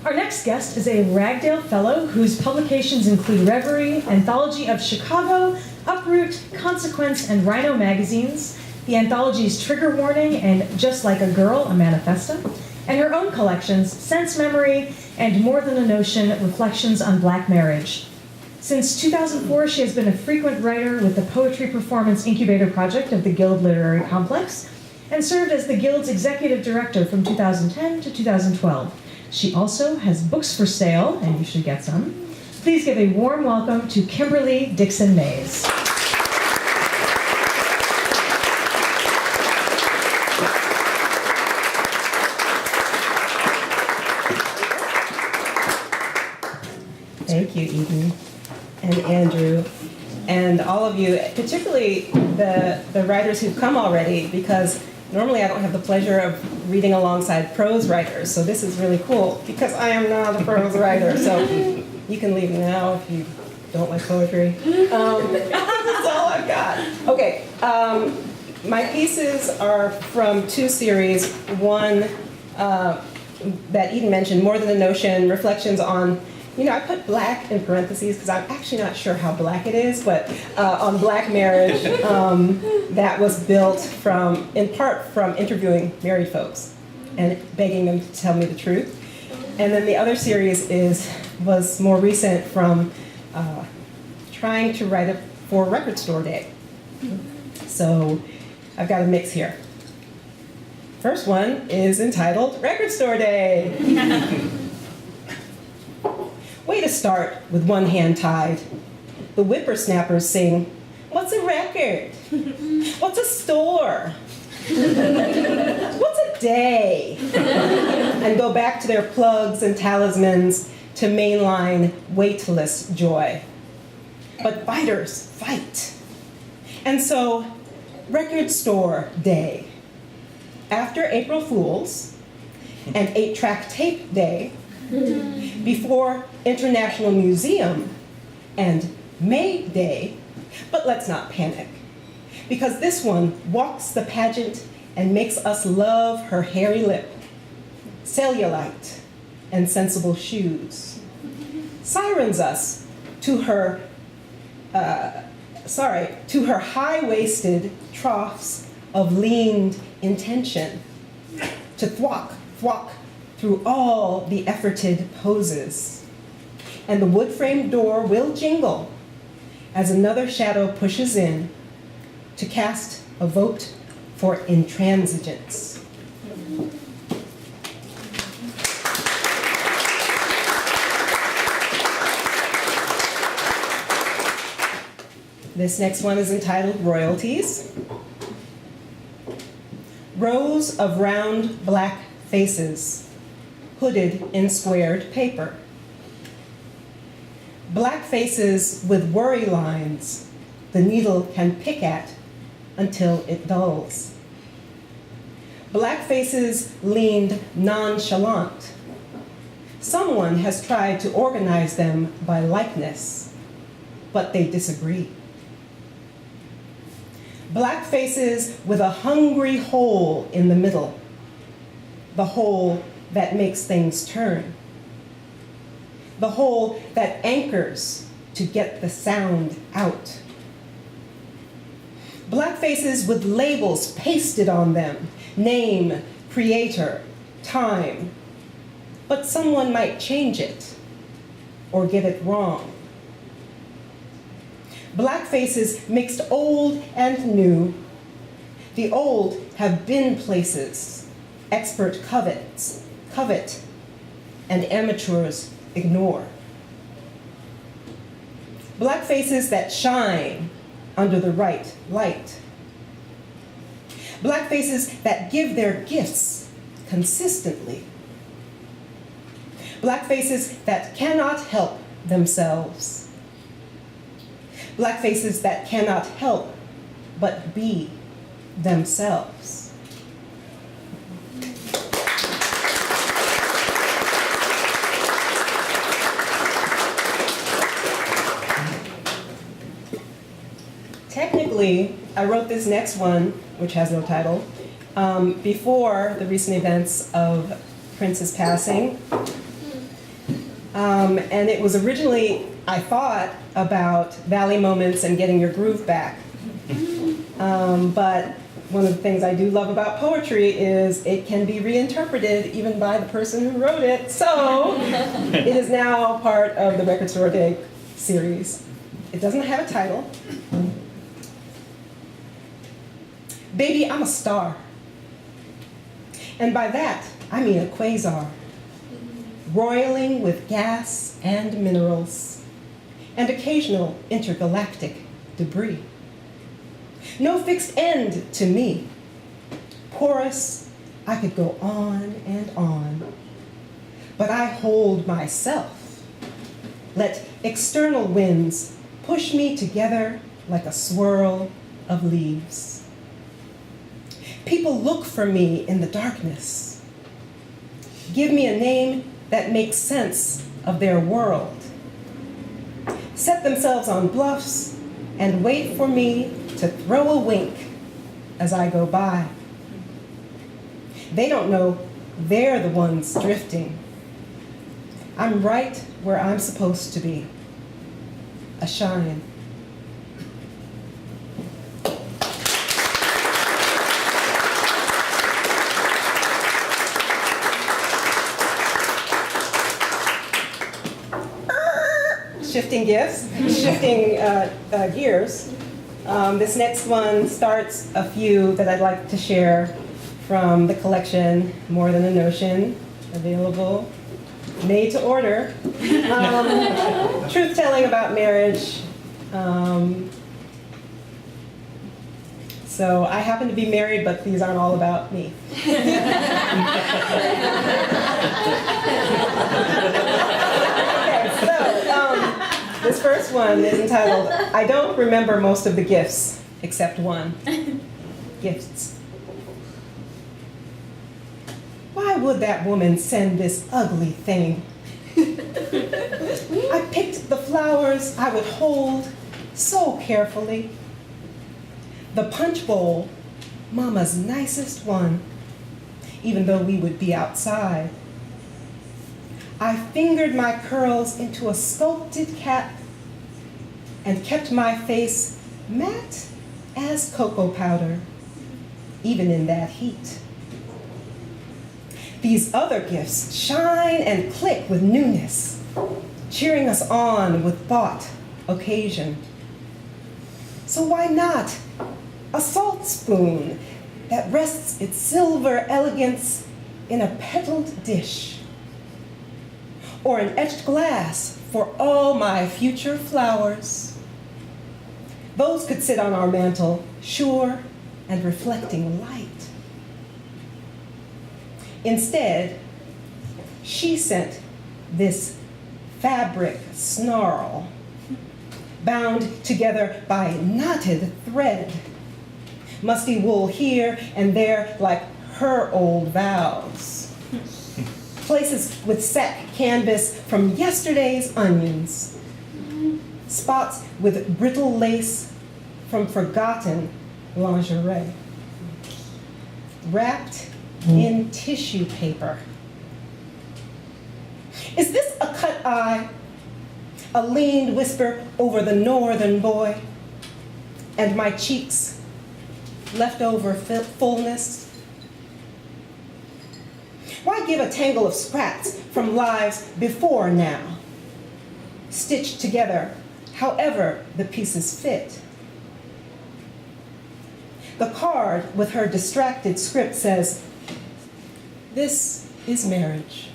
Our next guest is a Ragdale Fellow whose publications include Reverie, Anthology of Chicago, Uproot, Consequence, and Rhino magazines, the anthologies Trigger Warning and Just Like a Girl, a Manifesto, and her own collections, Sense Memory and More Than a Notion, Reflections on Black Marriage. Since 2004, she has been a frequent writer with the Poetry Performance Incubator Project of the Guild Literary Complex and served as the Guild's executive director from 2010 to 2012. She also has books for sale, and you should get some. Please give a warm welcome to Kimberly Dixon-Mays. Thank you, Eden and Andrew, and all of you, particularly the writers who've come already, because normally I don't have the pleasure of reading alongside prose writers, so this is really cool, because I am not a prose writer, so you can leave now if you don't like poetry. That's all I've got. Okay, my pieces are from two series. One that Eden mentioned, More Than a Notion, Reflections on, I put black in parentheses because I'm actually not sure how black it is, but on black marriage, that was built in part from interviewing married folks and begging them to tell me the truth. And then the other series was more recent, from trying to write it for Record Store Day. So I've got a mix here. First one is entitled Record Store Day. Way to start with one hand tied. The whippersnappers sing, "What's a record? What's a store? What's a day?" And go back to their plugs and talismans to mainline weightless joy. But fighters fight. And so, Record Store Day. After April Fool's and 8-track tape day, before International Museum and May Day, but let's not panic, because this one walks the pageant and makes us love her hairy lip, cellulite, and sensible shoes, sirens us to her high-waisted troughs of leaned intention, to thwack through all the efforted poses. And the wood-framed door will jingle as another shadow pushes in to cast a vote for intransigence. This next one is entitled Royalties. Rows of round black faces, hooded in squared paper. Black faces with worry lines the needle can pick at until it dulls. Black faces leaned nonchalant. Someone has tried to organize them by likeness, but they disagree. Black faces with a hungry hole in the middle, the hole that makes things turn, the hole that anchors to get the sound out. Black faces with labels pasted on them, name, creator, time, but someone might change it or get it wrong. Black faces mixed old and new. The old have been places expert covet, and amateurs ignore. Black faces that shine under the right light. Black faces that give their gifts consistently. Black faces that cannot help themselves. Black faces that cannot help but be themselves. Technically, I wrote this next one, which has no title, before the recent events of Prince's passing. And it was originally, I thought, about valley moments and getting your groove back. But one of the things I do love about poetry is it can be reinterpreted even by the person who wrote it. So it is now part of the Record Store Day series. It doesn't have a title. Baby, I'm a star. And by that, I mean a quasar, roiling with gas and minerals, and occasional intergalactic debris. No fixed end to me. Porous, I could go on and on. But I hold myself. Let external winds push me together like a swirl of leaves. People look for me in the darkness. Give me a name that makes sense of their world. Set themselves on bluffs and wait for me to throw a wink as I go by. They don't know they're the ones drifting. I'm right where I'm supposed to be, a shine. Shifting gears. This next one starts a few that I'd like to share from the collection, More Than a Notion, available, made to order. Truth-telling about marriage. So I happen to be married, but these aren't all about me. This first one is entitled, I Don't Remember Most of the Gifts, Except One. Gifts. Why would that woman send this ugly thing? I picked the flowers I would hold so carefully. The punch bowl, Mama's nicest one, even though we would be outside. I fingered my curls into a sculpted cap and kept my face matte as cocoa powder, even in that heat. These other gifts shine and click with newness, cheering us on with thought, occasion. So why not a salt spoon that rests its silver elegance in a petaled dish? Or an etched glass for all my future flowers. Those could sit on our mantle, sure and reflecting light. Instead, she sent this fabric snarl, bound together by knotted thread, musty wool here and there like her old vows. Places with sack canvas from yesterday's onions. Spots with brittle lace from forgotten lingerie. Wrapped in tissue paper. Is this a cut eye? A leaned whisper over the northern boy? And my cheeks, leftover fullness? Why give a tangle of scraps from lives before now? Stitched together, however the pieces fit. The card with her distracted script says, "This is marriage."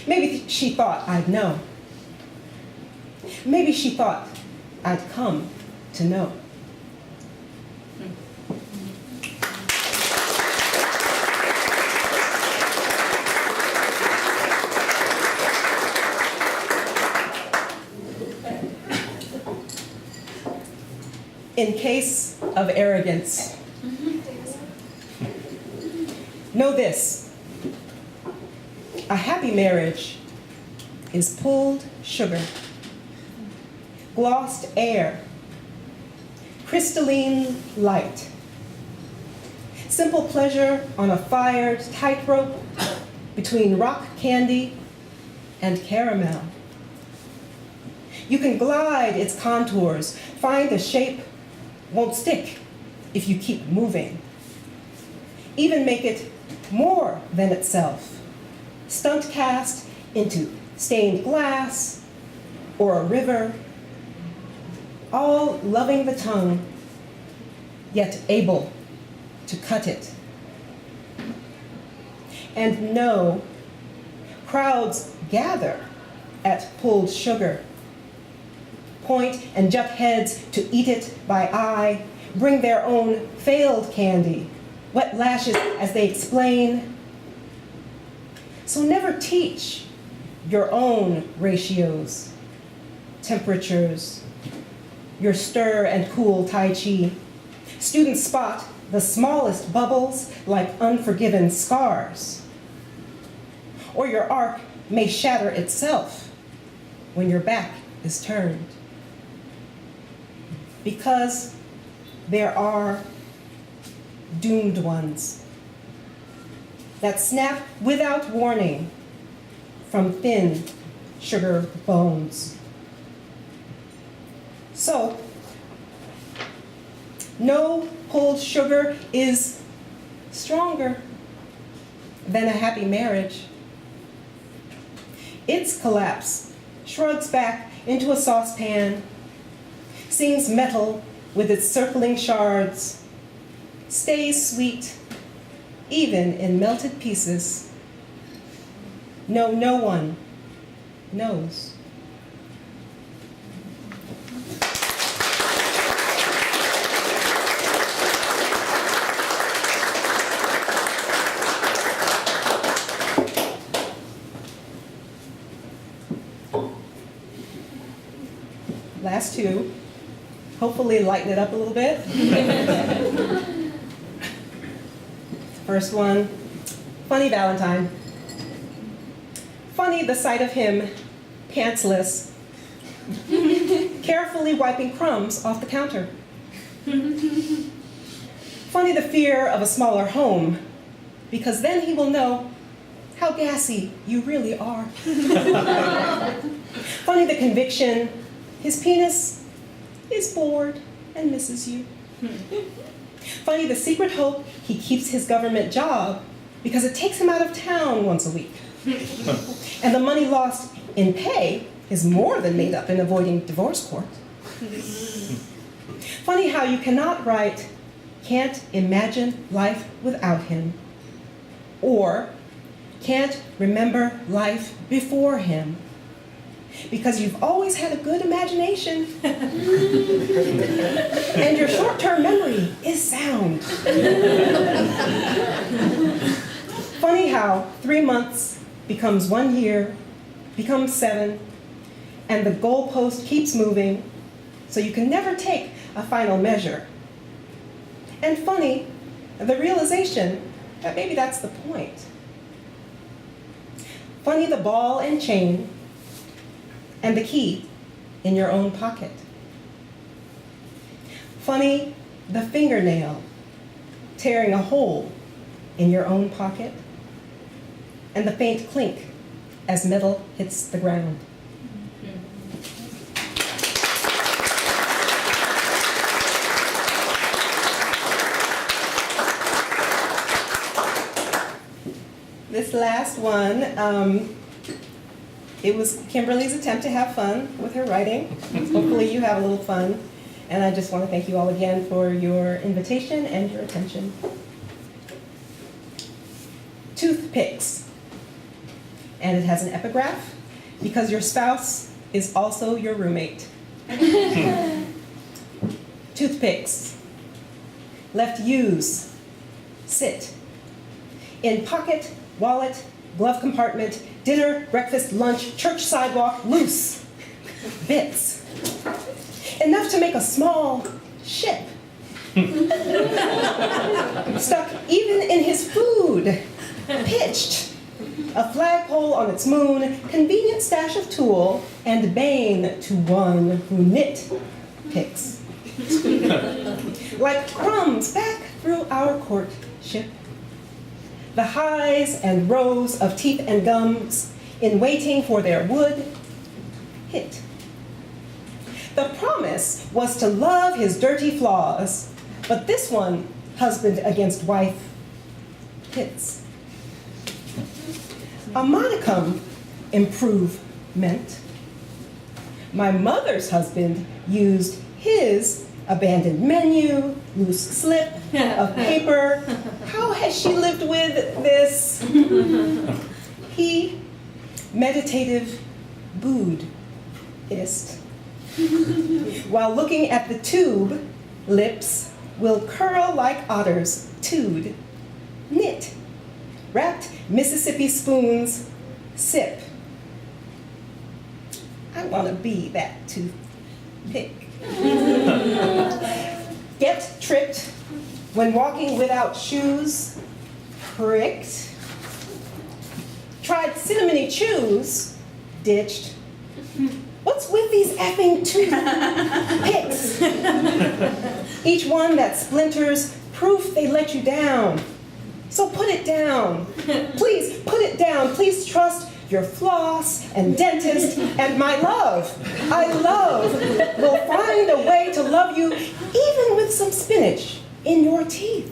Maybe she thought I'd know. Maybe she thought I'd come to know. In case of arrogance, know this: a happy marriage is pulled sugar, glossed air, crystalline light, simple pleasure on a fired tightrope between rock candy and caramel. You can glide its contours, find the shape won't stick if you keep moving. Even make it more than itself. Stunt cast into stained glass or a river, all loving the tongue, yet able to cut it. And no, crowds gather at pulled sugar, point and jut heads to eat it by eye, bring their own failed candy, wet lashes as they explain. So never teach your own ratios, temperatures, your stir and cool Tai Chi. Students spot the smallest bubbles like unforgiven scars. Or your arc may shatter itself when your back is turned. Because there are doomed ones that snap without warning from thin sugar bones. So, no pulled sugar is stronger than a happy marriage. Its collapse shrugs back into a saucepan, sings metal with its circling shards, stays sweet, even in melted pieces. No, no one knows. Last two, hopefully lighten it up a little bit. First one, funny Valentine. Funny the sight of him, pantsless, carefully wiping crumbs off the counter. Funny the fear of a smaller home, because then he will know how gassy you really are. Funny the conviction, his penis is bored and misses you. Funny the secret hope he keeps his government job because it takes him out of town once a week. And the money lost in pay is more than made up in avoiding divorce court. Funny how you cannot write, can't imagine life without him, or can't remember life before him, because you've always had a good imagination and your short-term memory is sound. Funny how 3 months becomes 1 year, becomes 7, and the goalpost keeps moving, so you can never take a final measure. And funny, the realization that maybe that's the point. Funny the ball and chain and the key in your own pocket. Funny the fingernail tearing a hole in your own pocket, and the faint clink as metal hits the ground. This last one, it was Kimberly's attempt to have fun with her writing. Hopefully you have a little fun. And I just want to thank you all again for your invitation and your attention. Toothpicks. And it has an epigraph, because your spouse is also your roommate. Toothpicks. Left use. Sit. In pocket, wallet, glove compartment, dinner, breakfast, lunch, church sidewalk, loose. Bits. Enough to make a small ship. Stuck even in his food. Pitched. A flagpole on its moon, convenient stash of tool, and bane to one who knit picks. Like crumbs back through our courtship. The highs and rows of teeth and gums, in waiting for their wood, hit. The promise was to love his dirty flaws, but this one, husband against wife, hits. A modicum improvement. My mother's husband used his abandoned menu, loose slip of paper. How has she lived with this? He, meditative Buddhist. While looking at the tube, lips will curl like otters, tood, knit, wrapped Mississippi spoons, sip. I want to be that toothpick. Get tripped when walking without shoes, pricked. Tried cinnamony chews, ditched. What's with these effing toothpicks? Each one that splinters, proof they let you down. So put it down. Please put it down. Please trust your floss and dentist and my love. I love will find a way to love you even with some spinach in your teeth.